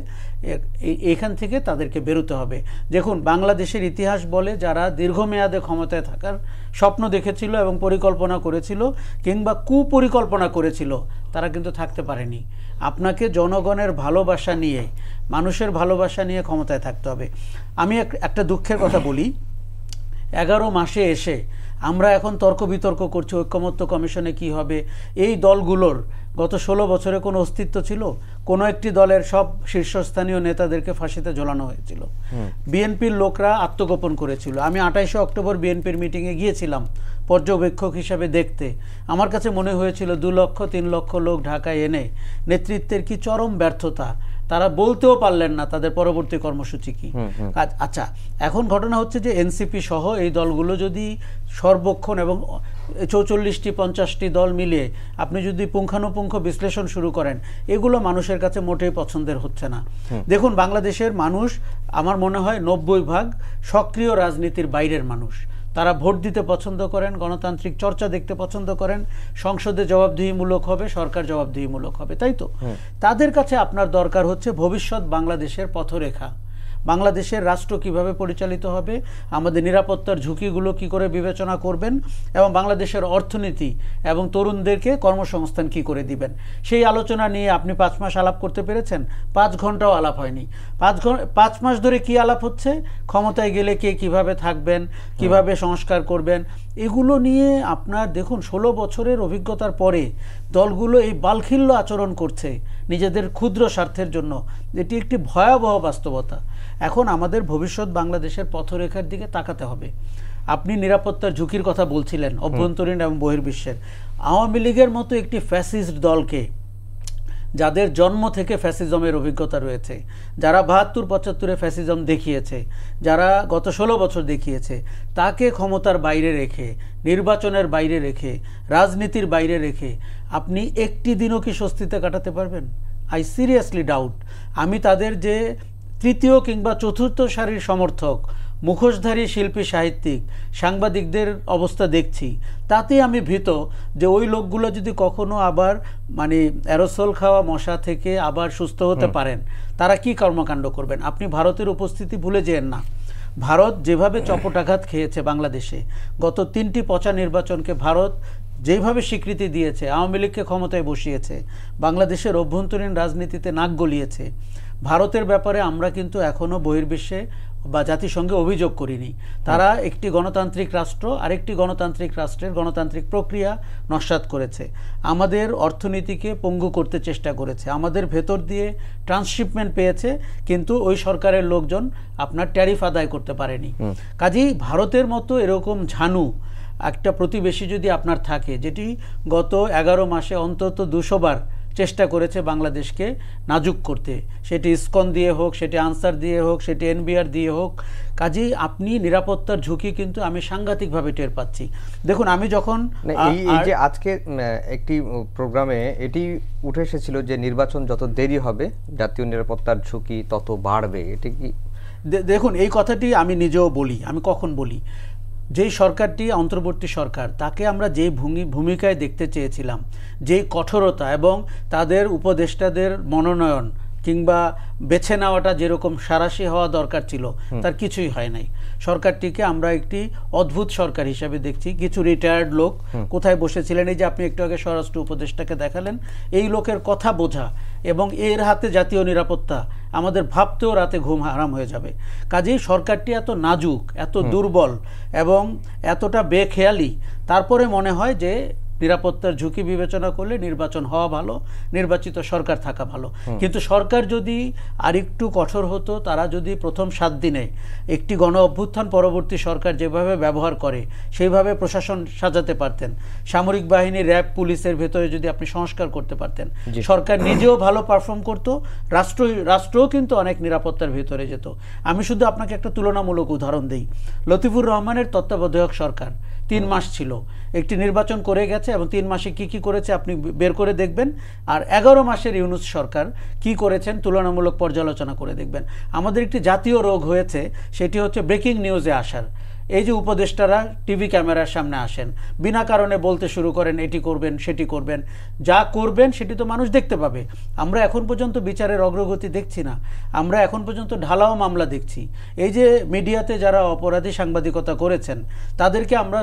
এখান থেকে তাদেরকে বেরোতে হবে। দেখুন, বাংলাদেশের ইতিহাস বলে, যারা দীর্ঘমেয়াদে ক্ষমতায় থাকার স্বপ্ন দেখেছিল এবং পরিকল্পনা করেছিল কিংবা কুপরিকল্পনা করেছিল, তারা কিন্তু থাকতে পারেনি। আপনাকে জনগণের ভালোবাসা নিয়ে, মানুষের ভালোবাসা নিয়ে ক্ষমতায় থাকতে হবে। আমি একটা দুঃখের কথা বলি, 11 মাসে এসে আমরা এখন তর্ক বিতর্ক করছি ঐক্যমত্য কমিশনে কি হবে। এই দলগুলোর গত 16 বছরে কোনো অস্তিত্ব ছিল? কোনো একটি দলের সব শীর্ষস্থানীয় নেতাদেরকে ফাঁসিতে ঝোলানো হয়েছিল, বিএনপির লোকরা আত্মগোপন করেছিল। আমি 28শে অক্টোবর বিএনপির মিটিংয়ে গিয়েছিলাম পর্যবেক্ষক হিসাবে দেখতে। আমার কাছে মনে হয়েছিল 2 লক্ষ 3 লক্ষ লোক ঢাকায় এনে নেতৃত্বের কি চরম ব্যর্থতা, তারা বলতেও পারলেন না তাদের পরবর্তী কর্মসূচি কি। আচ্ছা, এখন ঘটনা হচ্ছে যে এনসিপি সহ এই দলগুলো যদি সর্বক্ষণ এবং 44টি 50টি দল মিলিয়ে আপনি যদি পুঙ্খানুপুঙ্খ বিশ্লেষণ শুরু করেন, এগুলো মানুষের কাছে মোটেই পছন্দের হচ্ছে না। দেখুন, বাংলাদেশের মানুষ আমার মনে হয় 90% সক্রিয় রাজনীতির বাইরের মানুষ। তারা ভোট দিতে পছন্দ করেন, গণতান্ত্রিক চর্চা দেখতে পছন্দ করেন, সংসদে জবাবদিহিমূলক হবে, সরকার জবাবদিহিমূলক হবে, তাই তো? তাদের কাছে আপনার দরকার হচ্ছে ভবিষ্যৎ বাংলাদেশের পথরেখা, বাংলাদেশের রাষ্ট্র কিভাবে পরিচালিত হবে, আমাদের নিরাপত্তার ঝুঁকিগুলো কি করে বিবেচনা করবেন, এবং বাংলাদেশের অর্থনীতি এবং তরুণদেরকে কর্মসংস্থান কি করে দিবেন, সেই আলোচনা নিয়ে আপনি 5 মাস আলাপ করতে পেরেছেন? 5 ঘন্টাও আলাপ হয়নি। 5 মাস ধরে কি আলাপ হচ্ছে? ক্ষমতায় গেলে কে কিভাবে থাকবেন, কিভাবে সংস্কার করবেন, এগুলো নিয়ে আপনার দেখুন 16 বছরের অভিজ্ঞতার পরে দলগুলো এই বালখিল্য আচরণ করছে নিজেদের ক্ষুদ্র স্বার্থের জন্য। এটি একটি ভয়াবহ বাস্তবতা। এখন আমাদের ভবিষ্যৎ বাংলাদেশের পথরেখার দিকে তাকাতে হবে। আপনি নিরাপত্তার ঝুঁকির কথা বলছিলেন, অভ্যন্তরীণ এবং বহির্বিশ্বের। আওয়ামী লীগের মতো একটি ফ্যাসিস্ট দলকে, যাদের জন্ম থেকে ফ্যাসিজমের অভিজ্ঞতা রয়েছে, যারা 72-75-এ ফ্যাসিজম দেখিয়েছে, যারা গত 16 বছর দেখিয়েছে, তাকে ক্ষমতার বাইরে রেখে, নির্বাচনের বাইরে রেখে, রাজনীতির বাইরে রেখে আপনি একটি দিনও কি স্বস্তিতে কাটাতে পারবেন? I seriously doubt. আমি তাদের যে তৃতীয় কিংবা চতুর্থ সারির সমর্থক, মুখোশধারী শিল্পী, সাহিত্যিক, সাংবাদিকদের অবস্থা দেখছি, তাতে আমি ভীত যে ওই লোকগুলো যদি কখনো আবার মানে অ্যারোসল খাওয়া মশা থেকে আবার সুস্থ হতে পারেন, তারা কি কর্মকাণ্ড করবেন। আপনি ভারতের উপস্থিতি ভুলে যেন না। ভারত যেভাবে চপটাঘাত খেয়েছে বাংলাদেশে, গত 3টি পচা নির্বাচনকে ভারত যেভাবে স্বীকৃতি দিয়েছে, আওয়ামী লীগকে ক্ষমতায় বসিয়েছে, বাংলাদেশের অভ্যন্তরীণ রাজনীতিতে নাক গলিয়েছে, ভারতের ব্যাপারে আমরা কিন্তু এখনও বহির্বিশ্বে বা জাতিসংঘে অভিযোগ করিনি। তারা একটি গণতান্ত্রিক রাষ্ট্র আরেকটি গণতান্ত্রিক রাষ্ট্রের গণতান্ত্রিক প্রক্রিয়া নস্যাৎ করেছে, আমাদের অর্থনীতিকে পঙ্গু করতে চেষ্টা করেছে, আমাদের ভেতর দিয়ে ট্রান্সশিপমেন্ট পেয়েছে, কিন্তু ওই সরকারের লোকজন আপনার ট্যারিফ আদায় করতে পারেনি। কাজেই ভারতের মতো এরকম ঝানু একটা প্রতিবেশী যদি আপনার থাকে, যেটি গত 11 মাসে অন্তত 200 বার চেষ্টা করেছে বাংলাদেশকে নাজুক করতে, সেটি ইসকন দিয়ে হোক, সেটি আনসার দিয়ে হোক, সেটি এনবিআর দিয়ে হোক, কাজেই আপনি নিরাপত্তার ঝুঁকি কিন্তু আমি সাংঘাতিকভাবে টের পাচ্ছি। দেখুন আমি যখন এই যে আজকে একটি প্রোগ্রামে এটি উঠে এসেছিল যে নির্বাচন যত দেরি হবে জাতীয় নিরাপত্তার ঝুঁকি তত বাড়বে, এটি কি? দেখুন এই কথাটি আমি নিজেও বলি। আমি কখন বলি, যেই সরকারটি অন্তর্বর্তী সরকার, তাকে আমরা যেই ভূমিকায় দেখতে চেয়েছিলাম, যেই কঠোরতা এবং তাদের উপদেষ্টাদের মনোনয়ন কিংবা বেছে নেওয়াটা যেরকম সারাশি হওয়া দরকার ছিল, তার কিছুই হয় নাই। সরকারটিকে আমরা একটি অদ্ভুত সরকার হিসেবে দেখছি। কিছু রিটায়ার্ড লোক কোথায় বসেছিলেন, এই যে আপনি একটু আগে স্বরাষ্ট্র উপদেষ্টাকে দেখালেন, এই লোকের কথা বোঝা এবং এর হাতে জাতীয় নিরাপত্তা, আমাদের ভাবতেও রাতে ঘুম হারাম হয়ে যাবে। কাজেই সরকারটি এত নাজুক, এত দুর্বল এবং এতটা বেখেয়ালি, তারপরে মনে হয় যে নিরাপত্তার ঝুঁকি বিবেচনা করলে নির্বাচন হওয়া ভালো, নির্বাচিত সরকার থাকা ভালো। কিন্তু সরকার যদি আরেকটু কঠোর হতো, তারা যদি প্রথম 7 দিনে একটি গণ অভ্যুত্থান পরবর্তী সরকার যেভাবে ব্যবহার করে সেইভাবে প্রশাসন সাজাতে পারতেন, সামরিক বাহিনী, র্যাব, পুলিশের ভেতরে যদি আপনি সংস্কার করতে পারতেন, সরকার নিজেও ভালো পারফর্ম করতো, রাষ্ট্রও কিন্তু অনেক নিরাপত্তার ভেতরে যেত। আমি শুধু আপনাকে একটা তুলনামূলক উদাহরণ দিই। লতিফুর রহমানের তত্ত্বাবধায়ক সরকার 3 মাস ছিল, একটি নির্বাচন করে গেছে এবং 3 মাসে কি কি করেছে আপনি বের করে দেখবেন। আর 11 মাসের ইউনূস সরকার কি করেছেন তুলনামূলক পর্যালোচনা করে দেখবেন। আমাদের একটি জাতীয় রোগ হয়েছে, সেটি হচ্ছে ব্রেকিং নিউজে আসার। এই যে উপদেষ্টারা টিভি ক্যামেরার সামনে আসেন, বিনা কারণে বলতে শুরু করেন এটি করবেন সেটি করবেন, যা করবেন সেটি তো মানুষ দেখতে পাবে। আমরা এখন পর্যন্ত বিচারের অগ্রগতি দেখছি না, আমরা এখন পর্যন্ত ঢালাও মামলা দেখছি। এই যে মিডিয়াতে যারা অপরাধী সাংবাদিকতা করেছেন, তাদেরকে আমরা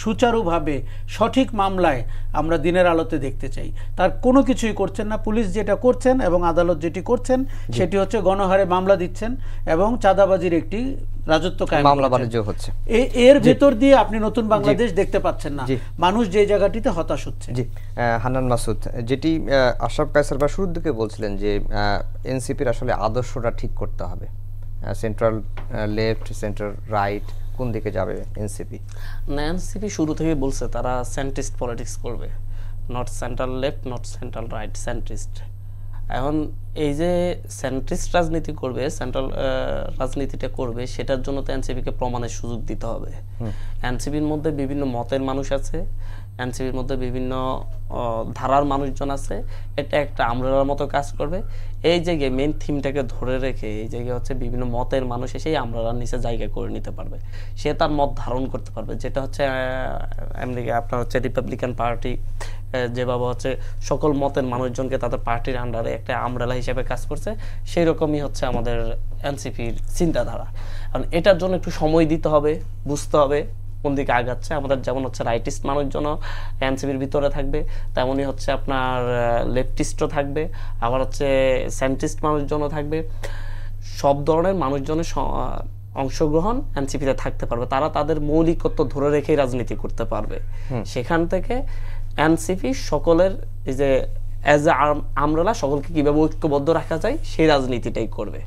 সুচারুভাবে সঠিক মামলায় আমরা দিনের আলোতে দেখতে চাই। তার কোনো কিছুই করছেন না। পুলিশ যেটা করছেন এবং আদালত যেটি করছেন সেটি হচ্ছে গণহারে মামলা দিচ্ছেন এবং চাঁদাবাজির একটি রাজত্ব কায়েম, মামলা বাণিজ্য হচ্ছে। এর ভেতর দিয়ে আপনি নতুন বাংলাদেশ দেখতে পাচ্ছেন না। মানুষ যে জায়গাটিতে হতাশ হচ্ছে। জি হান্নান মাসুদ, যেটি আশরাফ কায়সার বা শুরুর দিকে বলছিলেন যে এনসিপির আসলে আদর্শটা ঠিক করতে হবে, সেন্ট্রাল লেফট, সেন্ট্রাল রাইট, কোন দিকে যাবে এনসিপি? না, এনসিপি শুরু থেকে বলছে তারা সেন্ট্রিস্ট পলিটিক্স করবে, not central left, not central right, centrist. এখন এই যে সেন্ট্রিস্ট রাজনীতি করবে, সেন্ট্রাল রাজনীতিটা করবে, সেটার জন্য তো এনসিপিকে প্রমাণের সুযোগ দিতে হবে। এনসিপির মধ্যে বিভিন্ন মতের মানুষ আছে, এনসিপির মধ্যে বিভিন্ন ধারার মানুষজন আছে, এটা একটা আমরার মতো কাজ করবে। এই জায়গায় মেইন থিমটাকে ধরে রেখে এই জায়গায় হচ্ছে বিভিন্ন মতের মানুষ এসেই আমরার নিচে জায়গা করে নিতে পারবে, সে তার মত ধারণ করতে পারবে। যেটা হচ্ছে আমেরিকা আপনার হচ্ছে রিপাবলিকান পার্টি যেভাবে হচ্ছে সকল মতের মানুষজনকে তাদের পার্টির আন্ডারে একটা আমরেলা হিসেবে কাজ করছে, সেই রকমই হচ্ছে আমাদের এনসিপির চিন্তাধারা। কারণ এটার জন্য একটু সময় দিতে হবে, বুঝতে হবে কোন দিকে আগাচ্ছে। আমাদের যেমন হচ্ছে রাইটিস্ট মানুষজন এনসিপির ভিতরে থাকবে, তেমনই হচ্ছে আপনার লেফটিস্টও থাকবে, আবার হচ্ছে সেন্ট্রিস্ট মানুষজনও থাকবে। সব ধরনের মানুষজনের অংশগ্রহণ এনসিপিতে থাকতে পারবে, তারা তাদের মৌলিকত্ব ধরে রেখেই রাজনীতি করতে পারবে। সেখান থেকে এনসিপি সকলের এই যে অ্যাজ এ আমরেলা সকলকে কিভাবে ঐক্যবদ্ধ রাখা যায় সেই রাজনীতিটাই করবে।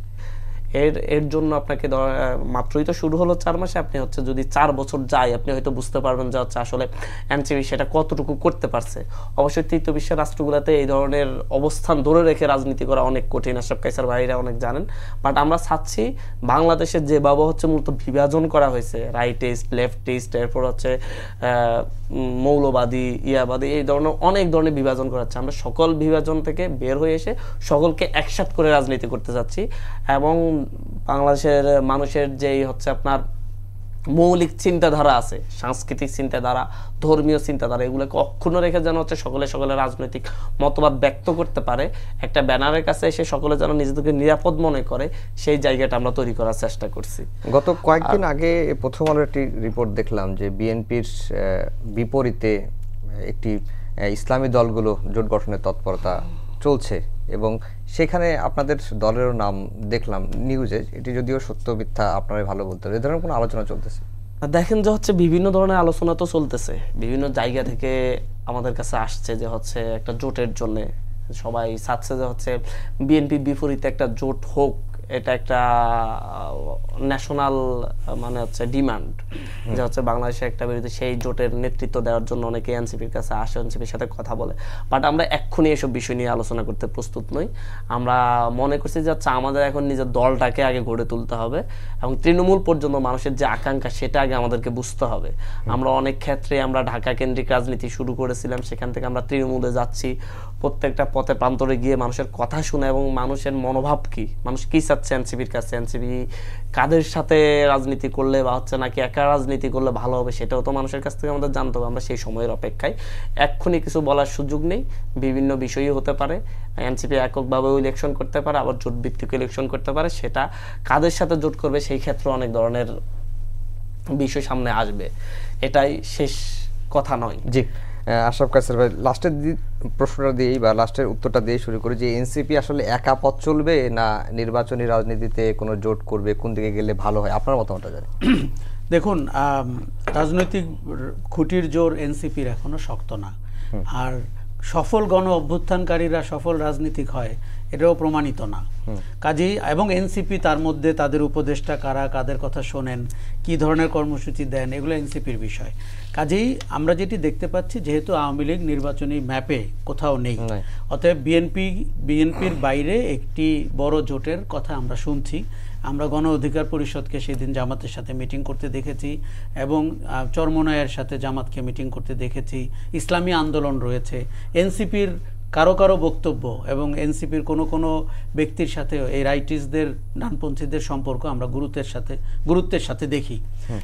এর জন্য আপনাকে মাত্রই তো শুরু হলো 4 মাসে, আপনি হচ্ছে যদি 4 বছর যায় আপনি হয়তো বুঝতে পারবেন যে হচ্ছে আসলে এনসিপি সেটা কতটুকু করতে পারছে। অবশ্যই তৃতীয় বিশ্বের রাষ্ট্রগুলোতে এই ধরনের অবস্থান ধরে রেখে রাজনীতি করা অনেক কঠিন, আশরাফ কায়সার ভাইরা অনেক জানেন। বাট আমরা চাচ্ছি বাংলাদেশে যেভাবে হচ্ছে মূলত বিভাজন করা হয়েছে, রাইটিস্ট লেফটিস্ট, এরপর হচ্ছে মৌলবাদী ইয়াবাদী, এই ধরনের অনেক ধরনের বিভাজন করা হচ্ছে। আমরা সকল বিভাজন থেকে বের হয়ে এসে সকলকে একসাথ করে রাজনীতি করতে যাচ্ছি, এবং বাংলাদেশের মানুষের যেই হচ্ছে আপনার মৌলিক চিন্তাধারা আছে, সাংস্কৃতিক চিন্তাধারা, ধর্মীয় চিন্তাধারা, এগুলোকে অক্ষুণ্ণ রেখে যেন হচ্ছে সকলে রাজনৈতিক মতবাদ ব্যক্ত করতে পারে, একটা ব্যানারের কাছে এসে সকলে যেন নিজেদেরকে নিরাপদ মনে করে, সেই জায়গাটা আমরা তৈরি করার চেষ্টা করছি। গত কয়েকদিন আগে প্রথম আলোর একটি রিপোর্ট দেখলাম যে বিএনপির বিপরীতে একটি ইসলামী দলগুলো জোট গঠনের তৎপরতা চলছে, এবং সেখানে আপনাদের দলেরও নাম দেখলাম নিউজে। এটি যদিও সত্য মিথ্যা আপনারাই ভালো বলতে হবে, এ ধরনের কোনো আলোচনা চলতেছে? দেখেন যে হচ্ছে বিভিন্ন ধরনের আলোচনা তো চলতেছে, বিভিন্ন জায়গা থেকে আমাদের কাছে আসছে যে হচ্ছে একটা জোটের জন্য সবাই চাচ্ছে যে হচ্ছে বিএনপি বিপরীতে একটা জোট হোক, এটা একটা ন্যাশনাল মানে হচ্ছে ডিমান্ড যে হচ্ছে বাংলাদেশে একটা বিরোধী, সেই জোটের নেতৃত্ব দেওয়ার জন্য অনেকে এনসিপির কাছে আসে, এনসিপির সাথে কথা বলে। বাট আমরা এক্ষুনি এসব বিষয় নিয়ে আলোচনা করতে প্রস্তুত নই। আমরা মনে করছি যে হচ্ছে আমাদের এখন নিজের দলটাকে আগে গড়ে তুলতে হবে, এবং তৃণমূল পর্যন্ত মানুষের যে আকাঙ্ক্ষা সেটা আগে আমাদেরকে বুঝতে হবে। আমরা অনেক ক্ষেত্রে আমরা ঢাকা কেন্দ্রিক রাজনীতি শুরু করেছিলাম, সেখান থেকে আমরা তৃণমূলে যাচ্ছি, প্রত্যেকটা পথে প্রান্তরে গিয়ে মানুষের কথা শুনে এবং মানুষের মনোভাব কি, মানুষ কি চাচ্ছে এনসিপির কাছে, এনসিপি কাদের সাথে রাজনীতি করলে বা হচ্ছে নাকি একা রাজনীতি করলে ভালো হবে, সেটাও তো মানুষের কাছ থেকে আমাদের জানতে হবে। আমরা সেই সময়ের অপেক্ষায়, এক্ষুনি কিছু বলার সুযোগ নেই। বিভিন্ন বিষয়ই হতে পারে, এনসিপি এককভাবেও ইলেকশন করতে পারে, আবার জোট ভিত্তিক ইলেকশন করতে পারে, সেটা কাদের সাথে জোট করবে সেই ক্ষেত্রে অনেক ধরনের বিষয় সামনে আসবে, এটাই শেষ কথা নয়। জি, আশরাফ কায়সার ভাই, লাস্টের প্রশ্নটা দিয়েই বা লাস্টের উত্তরটা দিয়ে শুরু করি যে এনসিপি আসলে একা পথ চলবে না নির্বাচনী রাজনীতিতে কোনো জোট করবে, কোন দিকে গেলে ভালো হয়, আপনার মতামতটা জানি। দেখুন, রাজনৈতিক খুঁটির জোর এনসিপির এখনো শক্ত না, আর সফল গণ অভ্যুত্থানকারীরা সফল রাজনীতিক হয় এটাও প্রমাণিত না। কাজেই এবং এনসিপি তার মধ্যে তাদের উপদেষ্টা কারা, কাদের কথা শোনেন, কি ধরনের কর্মসূচি দেন, এগুলো এনসিপির বিষয়। কাজেই আমরা যেটি দেখতে পাচ্ছি, যেহেতু আওয়ামী লীগ নির্বাচনী ম্যাপে কোথাও নেই, অতএব বিএনপির বাইরে একটি বড় জোটের কথা আমরা শুনছি। আমরা গণ অধিকার পরিষদকে সেদিন জামাতের সাথে মিটিং করতে দেখেছি, এবং চরমোনাইয়ের সাথে জামাতকে মিটিং করতে দেখেছি। ইসলামী আন্দোলন রয়েছে, এনসিপির কারো কারো বক্তব্য এবং এনসিপির কোনো ব্যক্তির সাথে এই রাইটিস্টদের, ডানপন্থীদের সম্পর্ক আমরা গুরুত্বের সাথে দেখি।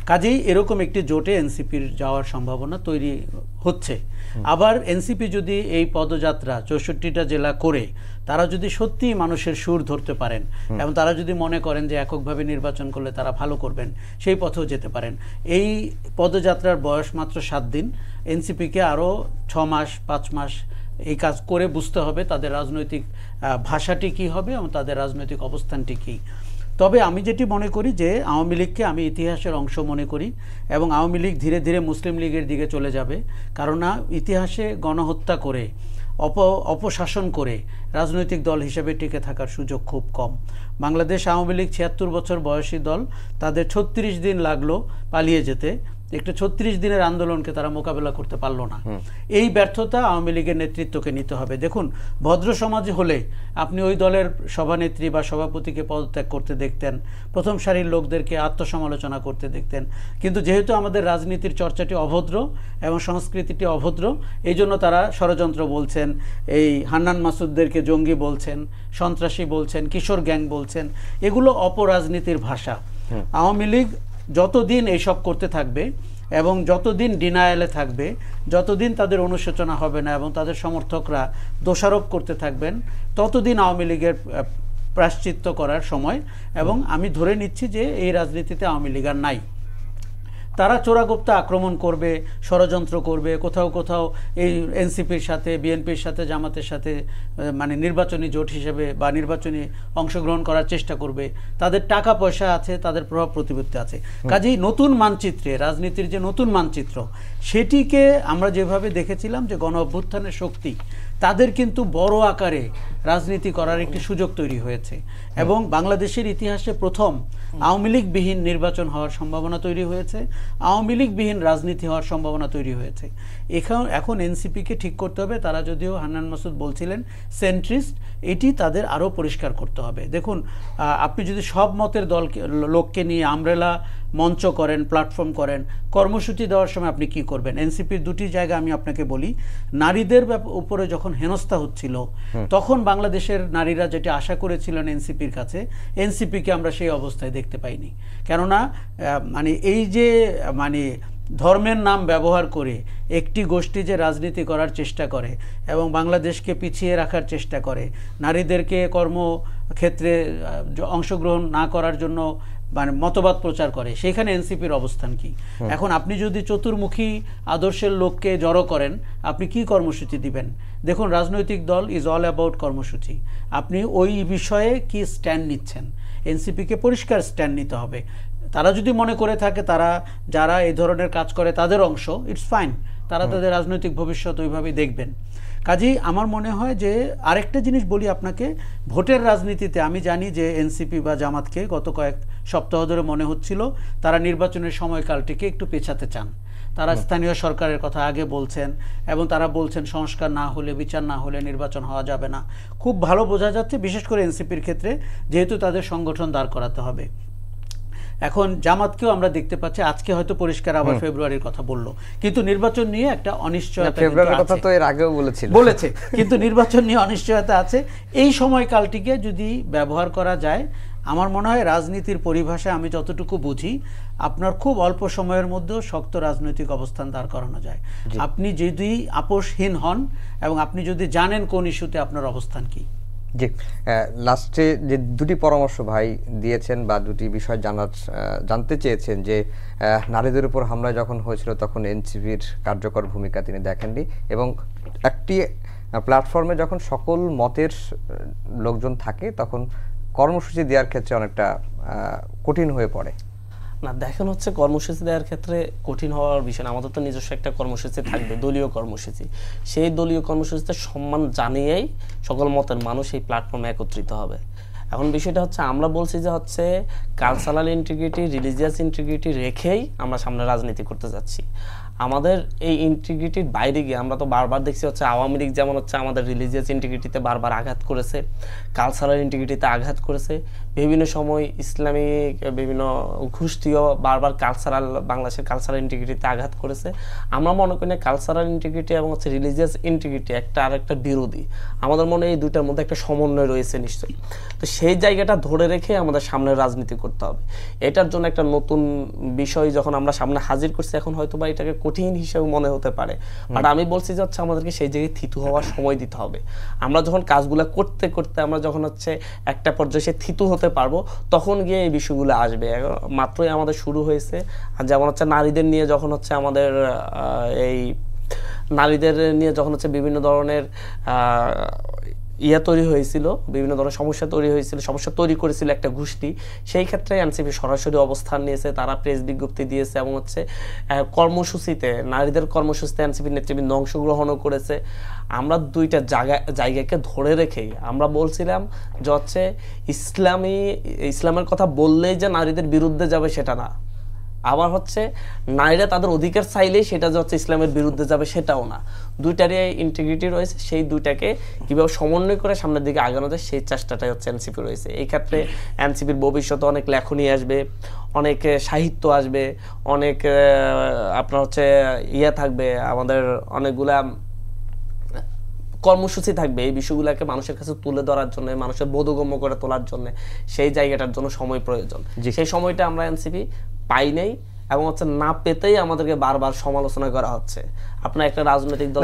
কাজেই এরকম একটি জোটে এনসিপির যাওয়ার সম্ভাবনা তৈরি হচ্ছে। আবার এনসিপি যদি এই পদযাত্রা 64টা জেলা করে তারা যদি সত্যিই মানুষের সুর ধরতে পারেন এবং তারা যদি মনে করেন যে এককভাবে নির্বাচন করলে তারা ভালো করবেন, সেই পথেও যেতে পারেন। এই পদযাত্রার বয়স মাত্র 7 দিন, এনসিপিকে আরও 6 মাস 5 মাস এই কাজ করে বুঝতে হবে তাদের রাজনৈতিক ভাষাটি কী হবে এবং তাদের রাজনৈতিক অবস্থানটি কী। তবে আমি যেটি মনে করি যে আওয়ামী লীগকে আমি ইতিহাসের অংশ মনে করি, এবং আওয়ামী লীগ ধীরে ধীরে মুসলিম লীগের দিকে চলে যাবে, কারণ ইতিহাসে গণহত্যা করে অপশাসন করে রাজনৈতিক দল হিসেবে টিকে থাকার সুযোগ খুব কম। বাংলাদেশ আওয়ামী লীগ 76 বছর বয়সী দল, তাদের 36 দিন লাগলো পালিয়ে যেতে, একটা 36 দিনের আন্দোলনকে তারা মোকাবেলা করতে পারলো না। এই ব্যর্থতা আওয়ামী লীগের নেতৃত্বকে নিতে হবে। দেখুন, ভদ্র সমাজে হলে আপনি ওই দলের সভানেত্রী বা সভাপতিকে পদত্যাগ করতে দেখতেন, প্রথম সারির লোকদেরকে আত্মসমালোচনা করতে দেখতেন। কিন্তু যেহেতু আমাদের রাজনীতির চর্চাটি অভদ্র এবং সংস্কৃতিটি অভদ্র, এই জন্য তারা ষড়যন্ত্র বলছেন, এই হান্নান মাসুদদেরকে জঙ্গি বলছেন, সন্ত্রাসী বলছেন, কিশোর গ্যাং বলছেন। এগুলো অপরাজনীতির ভাষা। আওয়ামী লীগ যতদিন এইসব করতে থাকবে এবং যতদিন ডিনায়ালে থাকবে, যতদিন তাদের অনুশোচনা হবে না এবং তাদের সমর্থকরা দোষারোপ করতে থাকবেন, ততদিন আওয়ামী লীগের প্রায়শ্চিত্ত করার সময়। এবং আমি ধরে নিচ্ছি যে এই রাজনীতিতে আওয়ামী লীগ আর নাই। তারা চোরাগুপ্তা আক্রমণ করবে, ষড়যন্ত্র করবে, কোথাও কোথাও এই এনসিপির সাথে, বিএনপির সাথে, জামাতের সাথে মানে নির্বাচনী জোট হিসেবে বা নির্বাচনী অংশগ্রহণ করার চেষ্টা করবে। তাদের টাকা পয়সা আছে, তাদের প্রভাব প্রতিপত্তি আছে। কাজেই নতুন মানচিত্রে, রাজনীতির যে নতুন মানচিত্র, সেটিকে আমরা যেভাবে দেখেছিলাম যে গণ অভ্যুত্থানের শক্তি, তাদের কিন্তু বড় আকারে রাজনীতি করার একটি সুযোগ তৈরি হয়েছে। এবং বাংলাদেশের ইতিহাসে প্রথম আওয়ামী লীগবিহীন নির্বাচন হওয়ার সম্ভাবনা তৈরি হয়েছে, আওয়ামী লীগবিহীন রাজনীতি হওয়ার সম্ভাবনা তৈরি হয়েছে। এখন এনসিপিকে ঠিক করতে হবে। তারা যদিও হান্নান মাসুদ বলছিলেন সেন্ট্রিস্ট, এটি তাদের আরও পরিষ্কার করতে হবে। দেখুন, আপনি যদি সব মতের লোককে নিয়ে আমব্রেলা মঞ্চ করেন, প্ল্যাটফর্ম করেন, কর্মসূচি দেওয়ার সময় আপনি কি করবেন? এনসিপির দুটি জায়গা আমি আপনাকে বলি। নারীদের উপরে যখন হেনস্থা হচ্ছিল, তখন বাংলাদেশের নারীরা যেটা আশা করেছিলেন এনসিপির কাছে, এনসিপিকে আমরা সেই অবস্থায় দেখতে পাইনি। কেননা মানে এই যে মানে ধর্মের নাম ব্যবহার করে একটি গোষ্ঠী যে রাজনীতি করার চেষ্টা করে এবং বাংলাদেশকে পিছিয়ে রাখার চেষ্টা করে, নারীদেরকে কর্মক্ষেত্রে অংশগ্রহণ না করার জন্য মানে মতবাদ প্রচার করে, সেখানে এনসিপির অবস্থান কি? এখন আপনি যদি চতুর্মুখী আদর্শের লোককে জড়ো করেন, আপনি কি কর্মসূচি দিবেন? দেখুন, রাজনৈতিক দল ইজ অল অ্যাবাউট কর্মসূচি। আপনি ওই বিষয়ে কি স্ট্যান্ড নিচ্ছেন? এনসিপিকে পরিষ্কার স্ট্যান্ড নিতে হবে। তারা যদি মনে করে থাকে তারা যারা এই ধরনের কাজ করে তাদের অংশ, ইটস ফাইন, তারা তাদের রাজনৈতিক ভবিষ্যৎ ওইভাবেই দেখবেন। কাজেই আমার মনে হয় যে আরেকটা জিনিস বলি আপনাকে, ভোটের রাজনীতিতে আমি জানি যে এনসিপি বা জামাতকে গত কয়েক সপ্তাহ ধরে মনে হচ্ছিল তারা নির্বাচনের সময়কালটিকে একটু পেছাতে চান। তারা স্থানীয় সরকারের কথা আগে বলছেন এবং তারা বলছেন সংস্কার না হলে, বিচার না হলে নির্বাচন হওয়া যাবে না। খুব ভালো বোঝা যাচ্ছে, বিশেষ করে এনসিপির ক্ষেত্রে, যেহেতু তাদের সংগঠন দাঁড় করাতে হবে। এখন জামাতকেও আমরা দেখতে পাচ্ছি আজকে হয়তো পরিষ্কার আবার ফেব্রুয়ারির কথা বললো, কিন্তু নির্বাচন নিয়ে একটা অনিশ্চয়তা বলেছে, কিন্তু নির্বাচন নিয়ে অনিশ্চয়তা আছে। এই সময়কালটিকে যদি ব্যবহার করা যায়, আমার মনে হয় রাজনীতির পরিভাষায় আমি যতটুকু বুঝি, আপনার খুব অল্প সময়ের মধ্যেও শক্ত রাজনৈতিক অবস্থান দাঁড় করানো যায়। আপনি যদি আপোষহীন হন এবং আপনি যদি জানেন কোন ইস্যুতে আপনার অবস্থান কি। জি, লাস্টে যে দুটি পরামর্শ ভাই দিয়েছেন বা দুটি বিষয় জানতে চেয়েছেন, যে নারীদের উপর হামলা যখন হয়েছিল তখন এনসিপির কার্যকর ভূমিকা তিনি দেখেননি, এবং একটি প্ল্যাটফর্মে যখন সকল মতের লোকজন থাকে তখন কর্মসূচি দেওয়ার ক্ষেত্রে অনেকটা কঠিন হয়ে পড়ে। না, দেখেন হচ্ছে কর্মসূচি দেওয়ার ক্ষেত্রে কঠিন হওয়ার বিষয় না। আমাদের তো নিজস্ব একটা কর্মসূচি থাকবে, দলীয় কর্মসূচি। সেই দলীয় কর্মসূচিতে সম্মান জানিয়েই সকল মতের মানুষ এই প্ল্যাটফর্মে একত্রিত হবে। এখন বিষয়টা হচ্ছে আমরা বলছি যে হচ্ছে কালচারাল ইন্টিগ্রিটি, রিলিজিয়াস ইন্টিগ্রিটি রেখেই আমরা সামনে রাজনীতি করতে যাচ্ছি। আমাদের এই ইন্টিগ্রিটির বাইরে গিয়ে আমরা তো বারবার দেখছি হচ্ছে আওয়ামী লীগ যেমন হচ্ছে আমাদের রিলিজিয়াস ইন্টিগ্রিটিতে বারবার আঘাত করেছে, কালচারাল ইন্টিগ্রিটিতে আঘাত করেছে, বিভিন্ন সময় ইসলামিক বিভিন্ন গোষ্ঠীও বারবার বাংলাদেশের কালচারাল ইন্টিগ্রিটিতে আঘাত করেছে। আমরা মনে করি না কালচারাল ইন্টিগ্রিটি এবং হচ্ছে রিলিজিয়াস ইন্টিগ্রিটি একটা আর একটা বিরোধী। আমাদের মনে হয় এই দুইটার মধ্যে একটা সমন্বয় রয়েছে নিশ্চয়ই। তো সেই জায়গাটা ধরে রেখে আমাদের সামনে রাজনীতি করতে হবে। এটার জন্য একটা নতুন বিষয় যখন আমরা সামনে হাজির করছি, এখন হয়তো বা এটাকে কঠিন হিসেবে মনে হতে পারে, বাট আমি বলছি যে হচ্ছে আমাদেরকে সেই জায়গায় থিতু হওয়ার সময় দিতে হবে। আমরা যখন কাজগুলো করতে করতে আমরা যখন হচ্ছে একটা পর্যায়ে সে থিতু হতে পারবো, তখন গিয়ে এই বিষয়গুলো আসবে। মাত্রই আমাদের শুরু হয়েছে, যেমন হচ্ছে নারীদের নিয়ে যখন হচ্ছে আমাদের নারীদের নিয়ে যখন হচ্ছে বিভিন্ন ধরনের তৈরি হয়েছিল, বিভিন্ন ধরনের সমস্যা তৈরি হয়েছিল, সমস্যা তৈরি করেছিল একটা গোষ্ঠী, সেই ক্ষেত্রে এনসিপি সরাসরি অবস্থান নিয়েছে, তারা প্রেস বিজ্ঞপ্তি দিয়েছে এবং হচ্ছে কর্মসূচিতে, নারীদের কর্মসূচিতে এনসিপির নেতৃবৃন্দ অংশগ্রহণও করেছে। আমরা দুইটা জায়গাকে ধরে রেখেই আমরা বলছিলাম যে হচ্ছে ইসলামের কথা বললেই যে নারীদের বিরুদ্ধে যাবে সেটা না। আবার হচ্ছে নারীরা তাদের অধিকার চাইলেই সেটা যে হচ্ছে ইসলামের বিরুদ্ধে যাবে সেটাও না। দুইটারই ইন্টিগ্রিটি রয়েছে, সেই দুইটাকে কিভাবে সমন্বয় করে সামনের দিকে আগানো যায় সেই চেষ্টাটাই হচ্ছে এনসিপি রয়েছে। এই ক্ষেত্রে এনসিপির ভবিষ্যতে অনেক লেখনী আসবে, অনেক সাহিত্য আসবে, অনেক আপনার হচ্ছে থাকবে, আমাদের অনেকগুলা কর্মসূচি থাকবে এই বিষয়গুলোকে মানুষের কাছে তুলে ধরার জন্য, মানুষের বোধগম্য করে তোলার জন্য। সেই জায়গাটার জন্য সময় প্রয়োজন, সেই সময়টা আমরা এনসিপি পাই নাই এবং হচ্ছে না পেতেই আমাদেরকে বারবার সমালোচনা করা হচ্ছে। আপনার একটা রাজনৈতিক দল,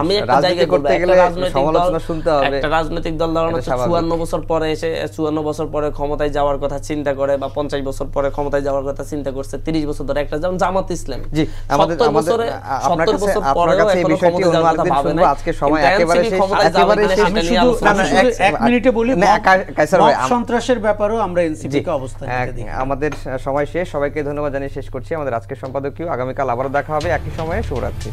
আমি একটা জায়গায় করতে গেলে সমালোচনা শুনতে হবে। একটা রাজনৈতিক দল ধরুন 54 বছর পরে এসে 54 বছর পরে ক্ষমতায় যাওয়ার কথা চিন্তা করে, বা 50 বছর পরে ক্ষমতায় যাওয়ার কথা চিন্তা করছে 30 বছর ধরে, একটা যেমন জামাত ইসলাম 70 বছর পরে এখনো ক্ষমতায় যাওয়ার কথা ভাবে না। আজকে সময় একেবারে এক মিনিটে বলি, সন্ত্রাসের ব্যাপারেও আমরা এনসিপি কে অবস্থান নিতে দেখি। আমাদের সময় শেষ, সবাইকে ধন্যবাদ জানিয়ে শেষ করছি আমাদের আজকের সম্পাদকীয়। আগামীকাল আবারও দেখা হবে একই সময়ে। শুভরাত্রি।